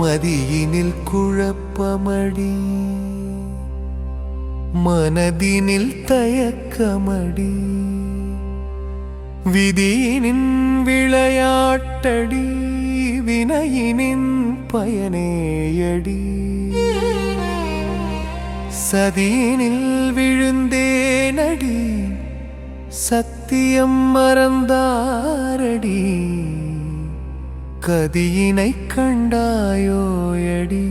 மதியினில் குழப்பமடி, மனதினில் தயக்கமடி, விதியினின் விளையாட்டடி, வினையினின் பயனேயடி. சதியினில் விழுந்தேனடி, சத்தியம் மறந்தாரடி, கதியினை கண்டாயோயடி,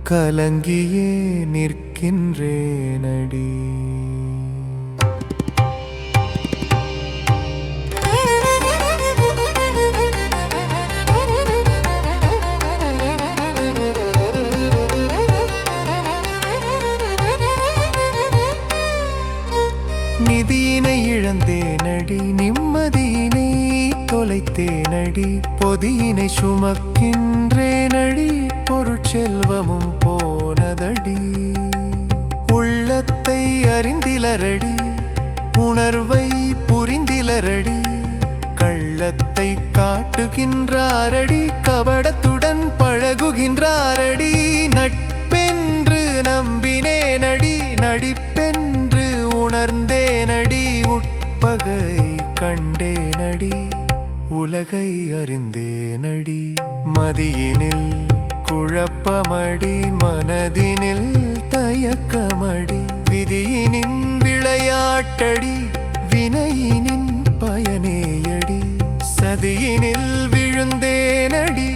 கலங்கியே நிற்கின்றேனடி. நிதியினை இழந்தேனடி, நிம்மதியினை தொலைத்தேனடி, பொதியினை சுமக்கின்றேனடி, பொருட்செல்வமும் போனதடி. உள்ளத்தை அறிந்திலரடி, உணர்வை புரிந்திலரடி, கள்ளத்தை காட்டுகின்றாரடி, கபடத்துடன் பழகுகின்றாரடி. நட்பென்று நம்பினேனடி, நடிப்பென்று உணர்ந்தேனடி, உட்பகை கண்டேனடி, உலகை அறிந்தேனடி. மதியினில் குழப்பமடி, மனதினில் தயக்கமடி, விதியினின் விளையாட்டடி, வினையினின் பயனேயடி. சதியினில் விழுந்தேனடி,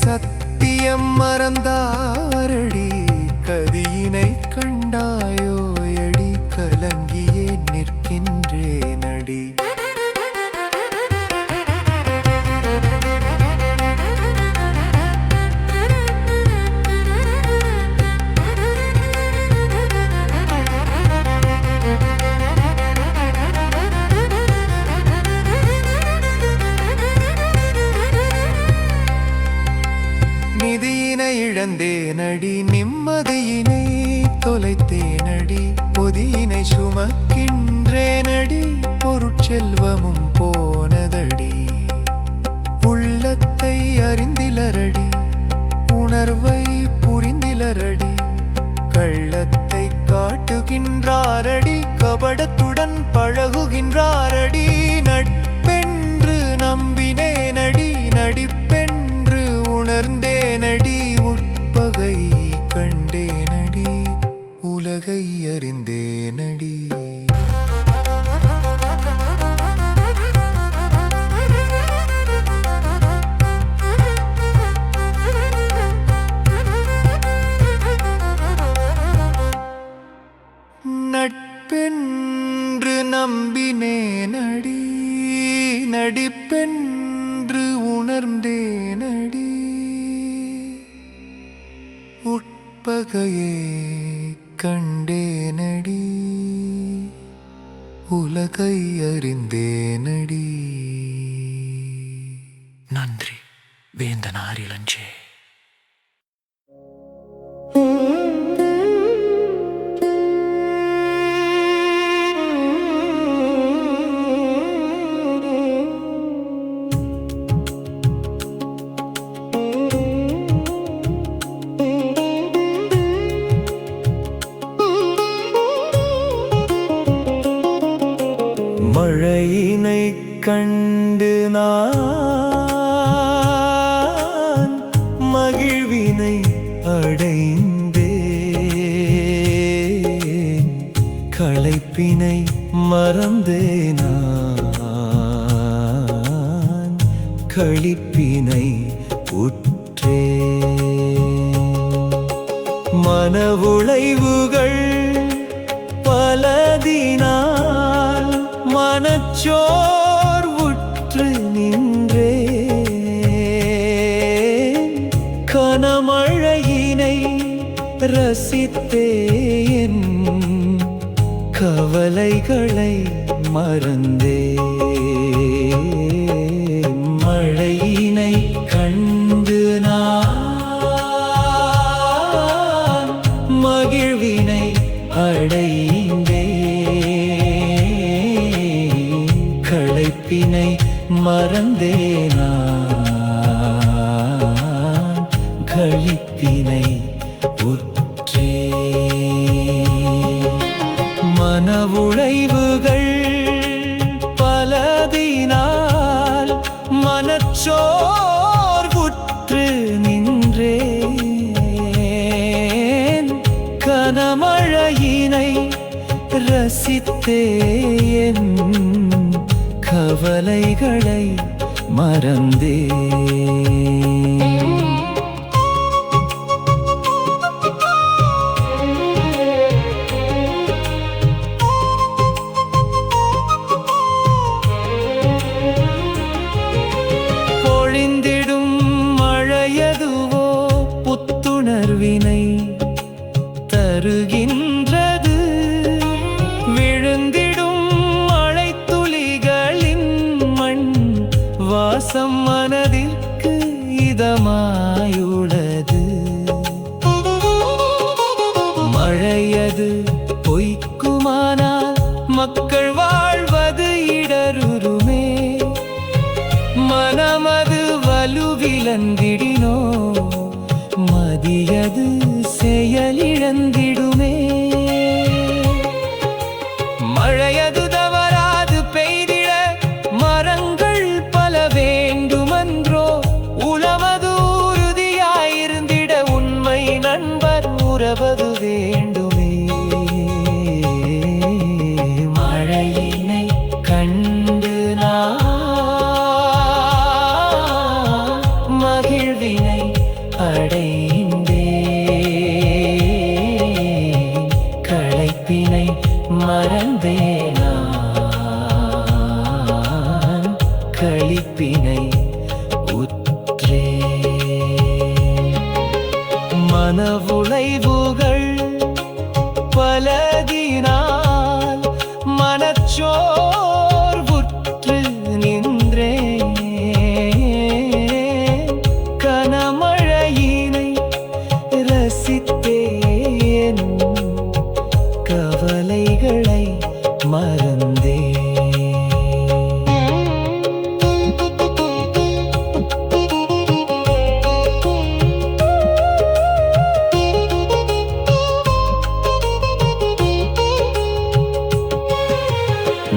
சத்தியம் மறந்தாரடி, கதியினை கண்டாயோயடி, கலங்கியே நிற்கின்றேனடி. நிதியினை இழந்தேனடி, நிம்மதியினை தொலைத்தேனடி, பொதியினை சுமக்கின்றேனடி, பொருட்செல்வமும் போனதடி. உள்ளத்தை அறிந்திலரடி, உணர்வை புரிந்திலரடி, கள்ளத்தை காட்டுகின்றாரடி, கபடத்துடன் பழகுகின்றாரடி. நட்பென்று நம்பினேனடி, நடிப்பென்று உணர்ந்தேனடி, உட்பகை கண்டேனடி, உலகை அறிந்தேனடி. நட்பென்று நம்பினேனடி, நடிப்பென்று உணர்ந்தேனடி, உட்பகையே கண்டேனடி, உலகை அறிந்தேனடி. நன்றி வேந்தன் ஆரிலஞ்சே. மழையினை கண்டு நான் மகிழ்வினை அடைந்தேன், களைப்பினை மறந்தேனான், களிப்பினை உற்றேன். மனவுளைவுகள் பலதினால் மனச்சோர்வுற்று நின்றேன், கனமழையினை ரசித்தேன், கவலைகளை மறந்தேன். மழையினை கண்டு நான் மகிழ்வினை அடைந்தேன், கனமழையினை ரசித்தே என் கவலைகளை மறந்தே. பொழிந்திடும் மழையதுவோ புத்துணர்வினை தருகின்றது. விழுந்திடும் மழைத்துளிகளின் மண் வாசம் மனதிற்கு இதமாயுள்ளது. மழையது பொய்க்குமானால் மக்கள் வாழ்வது இடருமே. மனமது வலுவிழந்திடினோ மதியது செயலிழந்திடுமே. மழையது தவறாது பெய்திட மரங்கள் பல வேண்டுமன்றோ. உளமது உறுதியாயிருந்திட உண்மை நண்பர் உறவது வேண்டுமே. மழையினை கண்டு நான் மகிழ்வினை அடைந்தேன். களைப்பினை மறந்தேன் நான் களிப்பினை உற்றேன். மனவுளைவுகள் பலதினால் மனச்சோர்வுற்று நின்றேன். கனமழையினை ரசித்தேன் கவலைகளை மறந்தே.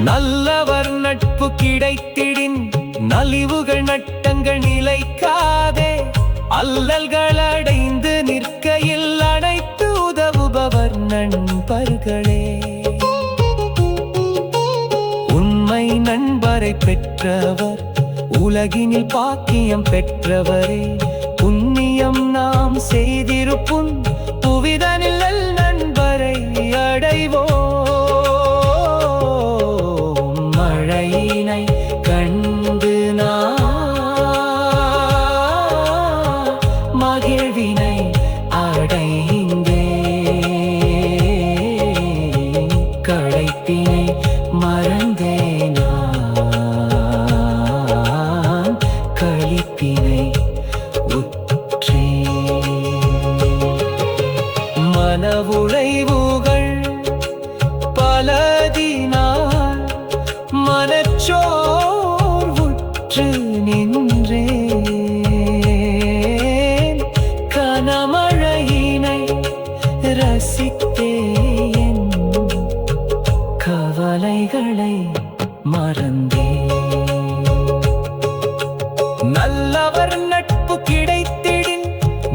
நல்லவர் நட்பு கிடைத்திடின் நலிவுகள் நட்டங்கள் நிலைக்காதே. அல்லல்கள் அடைந்து நிற்கையில் அனைத்து உதவுபவர் நண்பர்களே. உண்மை நண்பரை பெற்றவர் உலகினில் பாக்கியம் பெற்றவரே. புண்ணியம் நாம் செய்திருப்பும் புவிதனில் நல் நண்பரை அடைவோம். மழையினை கண்டு நான் மகிழ்வினை அடைந்தேன். களைப்பினை மறந்தேன் நான் களிப்பினை உற்றேன். மனவுளைவுகள் பலதினால் மனச்சோர்வுற்று நின்றேன். கனமழையினை ரசித்தேன் கவலைகளை மறந்தேன். நல்லவர் நட்பு கிடைத்திடின்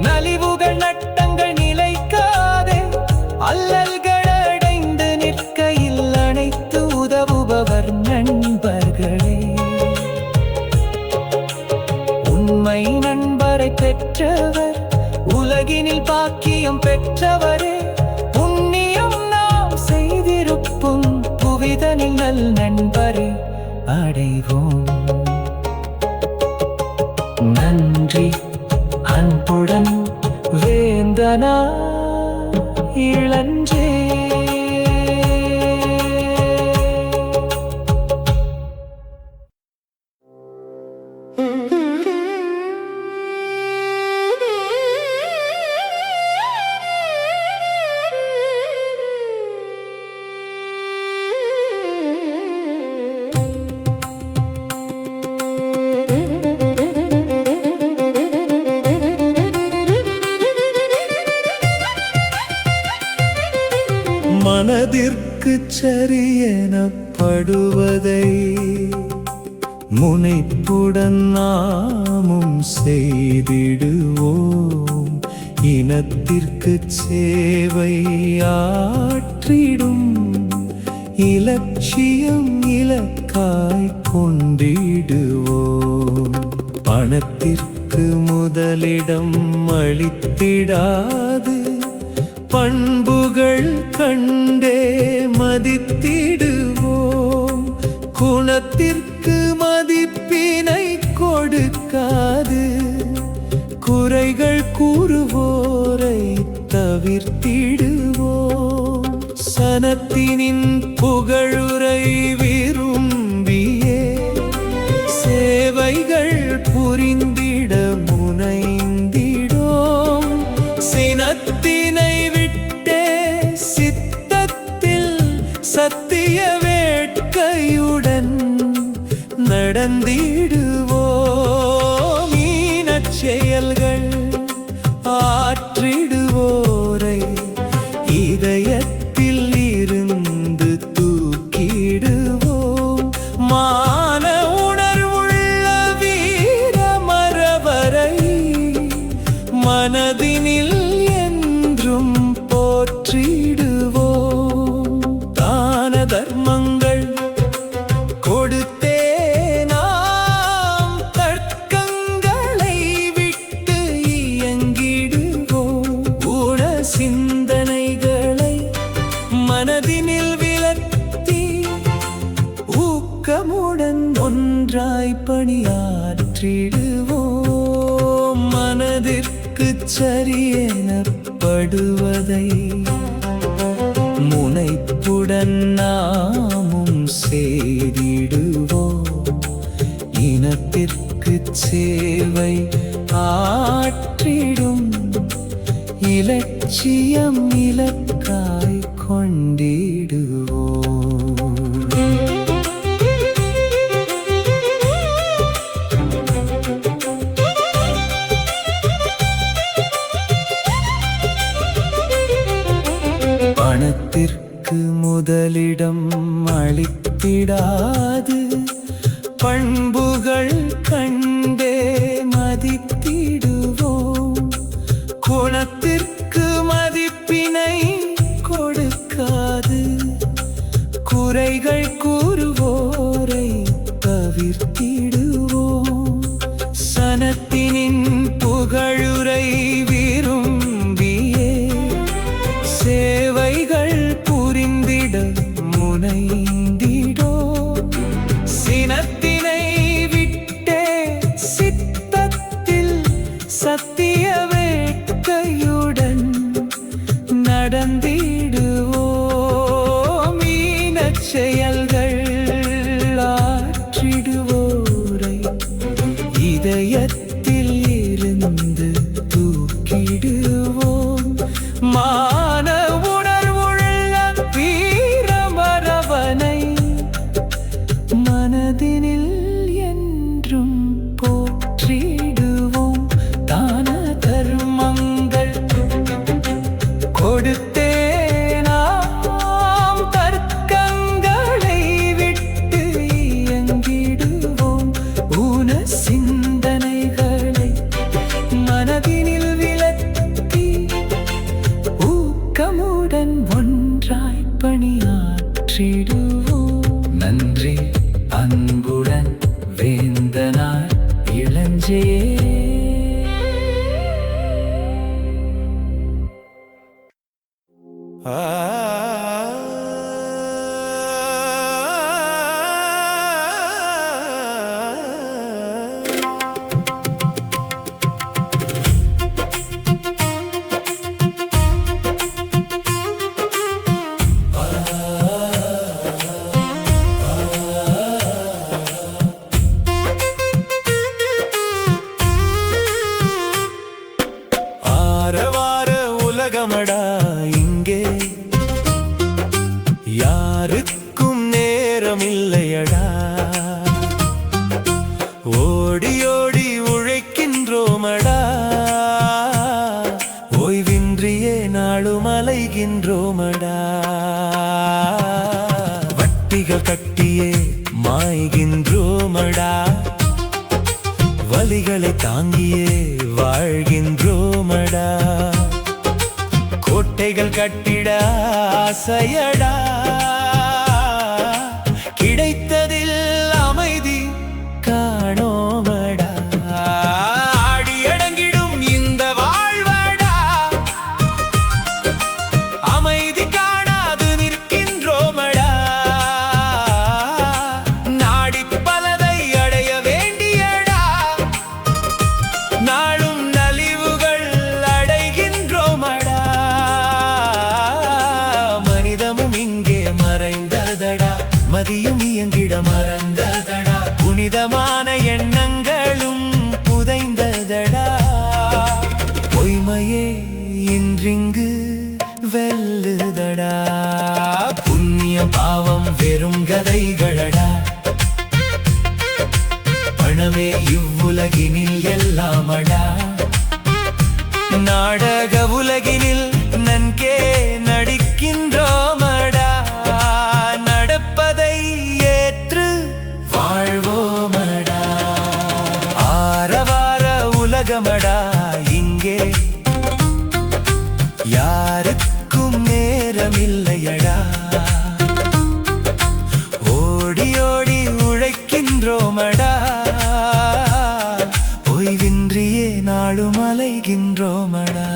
நலிவுகள் நட்டங்கள் நிலைக்காதே. அல்லல்கள் அடைந்து நிற்கையில் அனைத்து உதவுபவர் நண்பர்களே. உண்மை நண்பரை பெற்றவர் உலகினில் பாக்கியம் பெற்றவரே. புண்ணியம் நாம் செய்திருப்பும் புவிதனில் நல் நண்பரை அடைவோம். நன்றி அன்புடன் வேந்தனா இளஞ்சே. மனதிற்கு சரியெனப்படுவதை முனைப்புடன் நாமும் செய்திடுவோம். இனத்திற்கு சேவை ஆற்றிடும் இலட்சியம் இலக்காய் கொண்டிடுவோம். பணத்திற்கு முதலிடம் அளித்திடாது பண்புகள் கண்டே மதித்திடுவோம். குணத்திற்கு மதிப்பினை கொடுக்காது குறைகள் கூறுவோரை தவிர்த்திடுவோம். சனத்தினின் புகழுரை விரும்பியே சேவைகள் புரிந்திட முனைந்திடோம். சினத்தினை விட்டே சித்தத்தில் சத்திய வேட்கையுடன் நடந்திடுவோம். ஈனச் செயல்கள் ஆற்றிடுவோரை இதயத்தில் இருந்து தூக்கிடுவோம். மான உணர்வுள்ள வீரமரவரை மனதினில் என்றும் போற்றிடுவோம். தான தர்மங்கள் கொடுத்தே நாம் தர்க்கங்களை விட்டு இயங்கிடுவோம். ஊழ சிந்தனைகளை மனதினில் விலத்தி ஊக்கமுடன் ஒன்றாய் பணியாற்றிடுவோம். மனதிற்கு சரியெனப்படுவதை முனைப்புடன் நாமும் செய்திடுவோம். இனத்திற்கு சேவை ஆற்றிடும் இலட்சியம் இலக்காய் கொண்டிடுவோம். பணத்திற்கு முதலிடம் அளித்திடாது பண்புகள் கண்டே மதித்திடுவோம். குணத்திற்கு மதிப்பினை கொடுக்காது குறைகள் கூறுவோரை தவிர்த்திடுவோம். சனத்தினின் புகழுரை விரும்பியே சேவைகள் புரிந்திட முனைந்திடோம். சினத்தினை விட்டே சித்தத்தில் சத்திய வேட்கையுடன் நடந்திடுவோம். ஈனச் செயல்கள் ஆற்றிடுவோரை இதயத்தில் இருந்து தூக்கிடுவோம். மான உணர்வுள்ள வீரமரவனை மனதினில் என்றும் போற்றிடுவோம். தான தர்மங்கள் கொடுத்தே நாம் தர்க்கங்களை விட்டு இயங்கிடுவோம். ஊன சிந்தனைகளை மனதினில் விலத்தி ஊக்கமுடன் ஒன்றாய் பணியாற்றிடுவோம். நன்றி அன்புடன் வேந்தனார் இளஞ்சே. ஆரவார உலகமடா இங்கே யாருக்கும் நேரமில்லையடா. ஓடி ஓடி உழைக்கின்றோமடா ஓய்வின்றியே நாளும் அலைகின்றோமடா. வட்டிகள் கட்டியே மாய்கின்றோமடா வலிகளை தாங்கியே வாழ்கின்றோமடா. கோட்டைகள் கட்டிட ஆசையடா, கிடைத்ததில் அமைதி காணோமடா. ஆடியடங்கிடும் இந்த வாழ்வடா, அமைதி காணாது நிற்கின்றோமடா. நாடி பலதை அடைய வேண்டியடா, நாளும் நலிவுகள் அடைகின்றோமடா. மனிதமும் இங்கே மறைந்ததடா, மதியும் இயங்கிட மறந்ததடா. புனிதமான எண்ணங்களும் புதைந்ததடா. பொய்மையே இன்றிங்கு வெல்லுதடா. புண்ணிய பாவம் வெறும் கதைகளடா. பணமே இவ்வுலகினில் எல்லாமடா. நாடக உலகினில் நன்கே நடிக்கின்றோமடா. நடப்பதை ஏற்று வாழ்வோமடா. ஆரவார உலகமடா இங்கே, யாருக்கும் நேரமில்லையடா. ஓடி ஓடி உழைக்கின்றோமடா, ஓய்வின்றியே நாளும் அலைகின்றோமடா.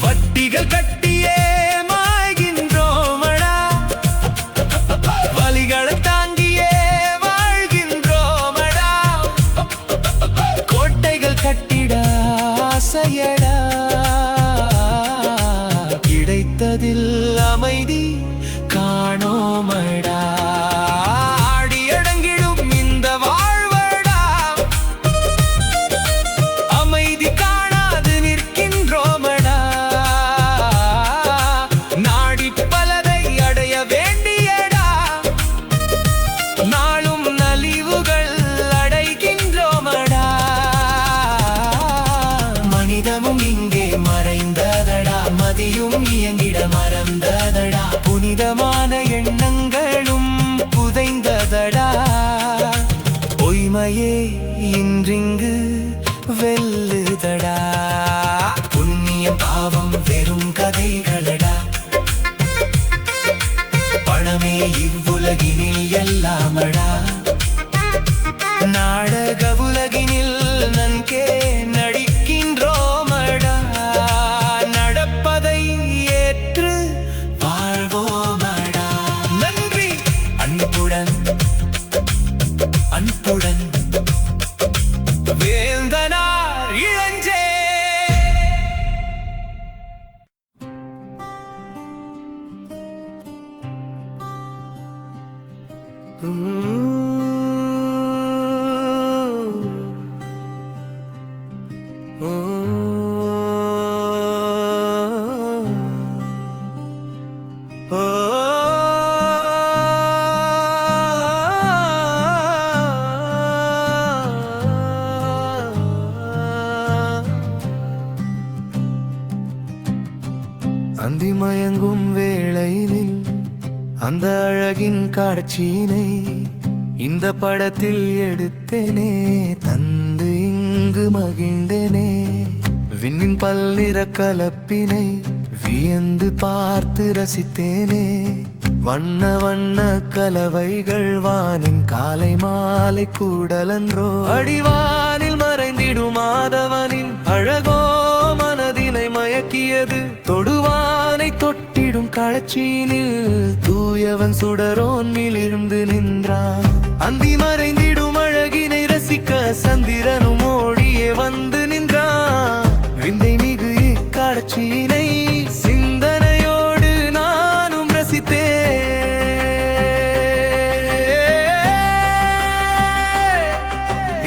வட்டிகள் கட்டியே மாய்கின்றோமடா, வலிகளை தாங்கியே வாழ்கின்றோமடா. கோட்டைகள் கட்டிட ஆசையடா, கிடைத்ததில் அமைதி காணோமடா. ஆடியடங்கிடும் இந்த வாழ்வடா, அமைதி காணாது நிற்கின்றோமடா. நாடி பலதை அடைய வேண்டியடா, நாளும் நலிவுகள் அடைகின்றோமடா. மனிதமும் இங்கே மறைந்ததடா, மதியும் இயங்கிட மறந்ததடா. புனிதமான எண்ணங்களும் புதைந்ததடா. பொய்மையே இன்றிங்கு வெல்லுதடா. புண்ணிய பாவம் வெறும் கதைகளடா. பணமே இவ்வுலகினில் எல்லாமடா. நாடக உலகினில் நன்கே நடிக்கின்றோமடா. நடப்பதை ஏற்று வாழ்வோமடா. நன்றி. அன்புடன் அன்புடன் வேந்தனார் இளஞ்சே. அந்தி மயங்கும் வேளையினில் அந்த அழகின் காட்சியினை இந்த படத்தில் எடுத்தேனே, தந்து இங்கு மகிழ்ந்தேனே. விண்ணின் பல்நிற கலப்பினை வியந்து பார்த்து ரசித்தேனே. வண்ண வண்ண கலவைகள் வானின் காலை மாலை கூடலன்றோ. அடிவானில் மறைந்திடும் மாதவனின் அழகோ மனதினை மயக்கியது. தொடுவானை தொட்டிடும் காட்சியினில் தூயவன் சுடரோன் மிளிர்ந்து நின்றான். அந்தி மறைந்திடும் அழகினை ரசிக்க சந்திரனும் ஓடியே வந்து நின்றான். விந்தை மிகு இக்காட்சியினை சிந்தனையோடு நானும் ரசித்தேன்.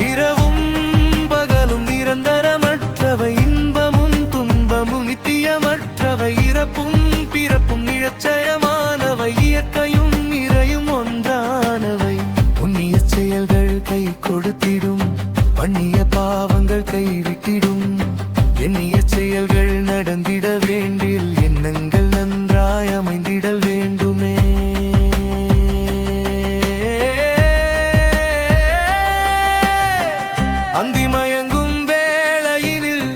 இரவும் பகலும் நிரந்தரமற்றவை, இன்பமும் துன்பமும் நித்தியமற்றவை. இறப்பும் பிறப்பும் நிழச்சயம் பண்ணிய பாவங்கள் கைவிட்டிடும். எண்ணிய செயல்கள் நடந்திட வேண்டில் எண்ணங்கள் நன்றாய் அமைந்திடல் வேண்டுமே. அந்தி மயங்கும் வேளையினில்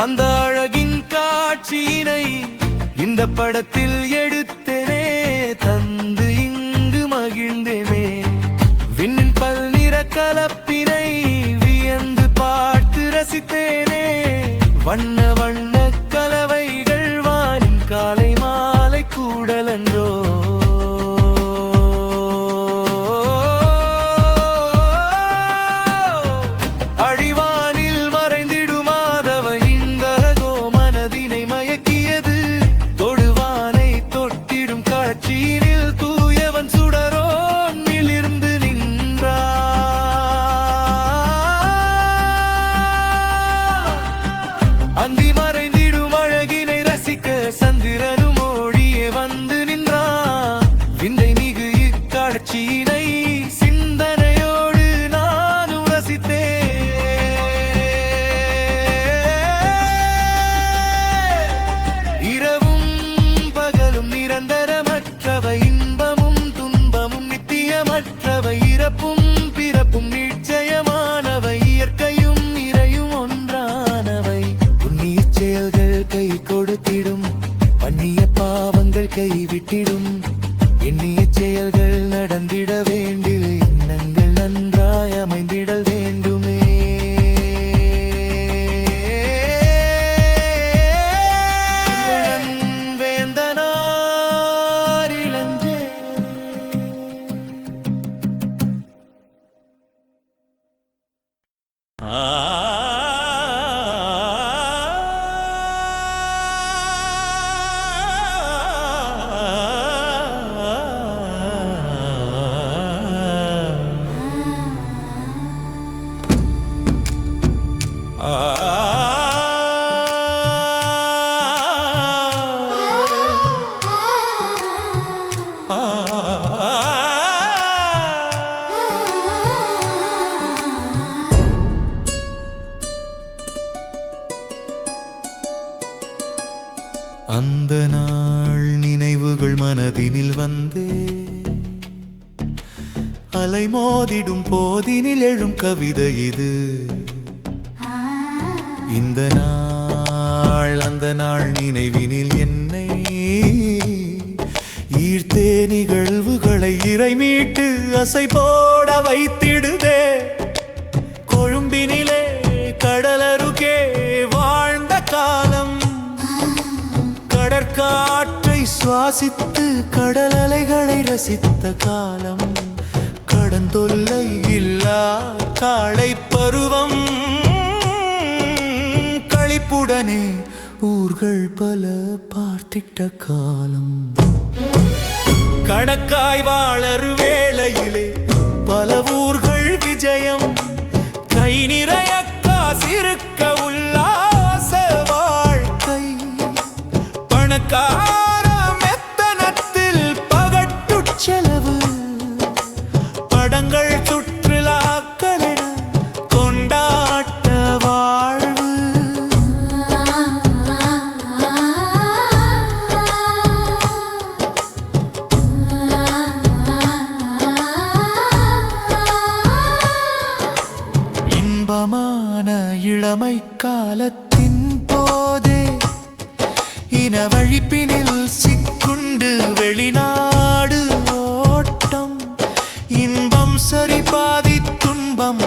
அந்த அழகின் காட்சியினை இந்த படத்தில் எடுத்தேனே, தந்து இங்கு மகிழ்ந்தேனே. விண்ணின் பல்நிற கலப்பினை வியந்து பார்த்து ரசித்தேனே. வண்ண வண்ண கலவைகள் வானின் காலை மாலை கூடலன்றோ. அழிவானில் மறைந்திடுமாதவை இந்தகோ மனதினை மயக்கியது. தொடுவானை தொட்டிடும் காட்சியினில் தூயவன் சுடரோன் மிளிர்ந்து நின்றார். அந்தி மறைந்திடும் அழகினை ரசிக்க சந்திரனும் ஓடியே வந்து நின்றான். விந்தை மிகு இக்காட்சியினை சிந்தனையோடு நானும் ரசித்தேன். இரவும் பகலும் நிரந்தரமற்றவை, இன்பமும் துன்பமும் நித்தியமற்றவை. இறப்பும் பிறப்பும் நிச்சயமானவை, இயற்கையும் இறையும் ஒன்றானவை. புண்ணிய செயல்கள் கை கொடுத்திடும், பண்ணிய பாவங்கள் கைவிட்டிடும். எண்ணிய செயல்கள் நடந்திட வேண்டிய எண்ணங்கள் நன்றாய் அமைந்திடல் வேண்டுமே. வேந்தனார் இளஞ்சே. அந்த நாள் நினைவுகள் மனதினில் வந்தே, அலைமோதிடும் போதினில் எழும் கவிதை இது. இந்த நாள் அந்த நாள் நினைவினில் என்னை ஈர்த்தே, நிகழ்வுகளை இறை மீட்டு அசை போட வைத்திடுதே. கொழும்பினிலே கடலருகே வாழ்ந்த காலம், கடற்காற்றை சுவாசித்து கடல் அலைகளை ரசித்த காலம். கடந்தொல்லை இல்லா காளை பருவம், களிப்புடனே ஊர்கள் பல பார்த்திட்ட காலம். கணக்காய் வாழறு வேளையிலே பல ஊர்கள் விஜயம். கை நிறைய காசிருக்க உல்லாச வாழ்க்கை. பணக்கார மெத்தனத்தில் பகட்டு செலவு. படங்கள் சுற்றுலாக்களிட கொண்டாட்ட வாழ்வு. இன்பமான இளமை காலத்தின் போதே இனவழிப்பினில் சிக்குண்டு வெளிநாடு ஓட்டம். இன்பம் சரி பாதி, துன்பம்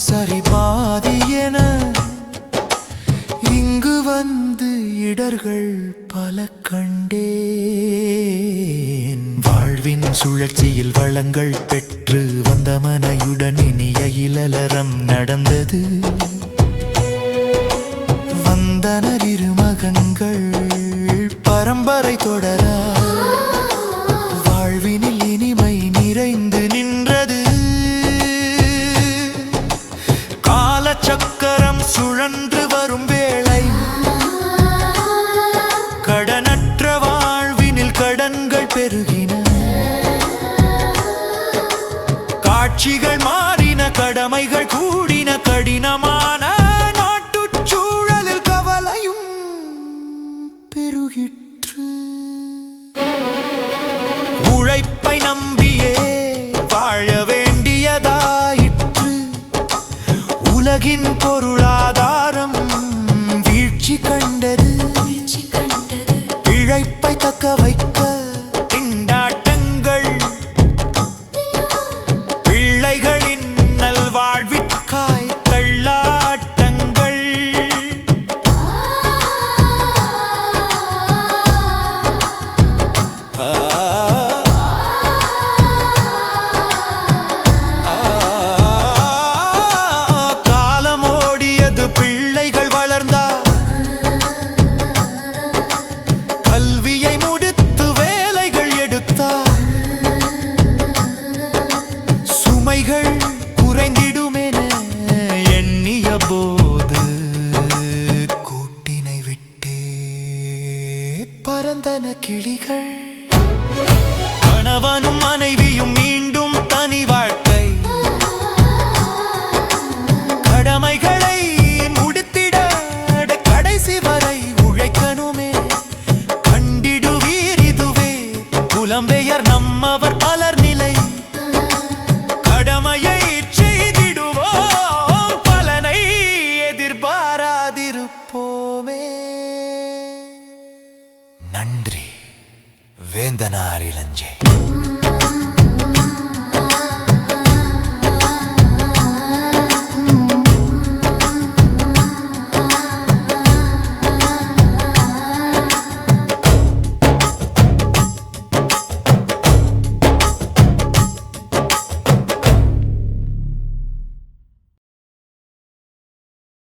சரி பாதி என இங்கு வந்து இடர்கள் பல கண்டேன். வாழ்வின் சுழற்சியில் வளங்கள் பெற்று வந்த மனையுடன் இனிய இளலறம் நடந்தது. வந்தனர் இரு மகன்கள் பரம்பரை தொடர. வாழ்வினில் இனிமை நிறைந்து நின்றது. காலச்சக்கரம் சுழன்று வரும் வேளை, கடனற்ற வாழ்வினில் கடன்கள் பெருகின. காட்சிகள் மாறின, கடமைகள் கூடின, கடினம் பொருளாதாரம் வீழ்ச்சி கண்டது இழைப்பை தக்க வைக்க திண்டாட்டங்கள் பிள்ளைகளின் நல்வாழ்விற்காய் தள்ளாட்டங்கள் காலமோடியது பிள்ளைகள் வளர்ந்தார் கல்வியை முடித்து வேலைகள் எடுத்தார் சுமைகள் குறைந்திடுமென எண்ணிய போது கூட்டினை விட்டே பறந்தன கிளிகள் கணவனும் மனைவியும் மீண்டும் தனி வாழ்க்கை கடமைகளை முடித்திட கடைசி வரை உழைக்கணுமே கண்டிடுவீர் இதுவே புலம்பெயர் நம்மவர் பலர் நிலை கடமையை செய்திடுவோம் பலனை எதிர்பாராதிருப்போமே நன்றி வேந்தனார் இளஞ்சே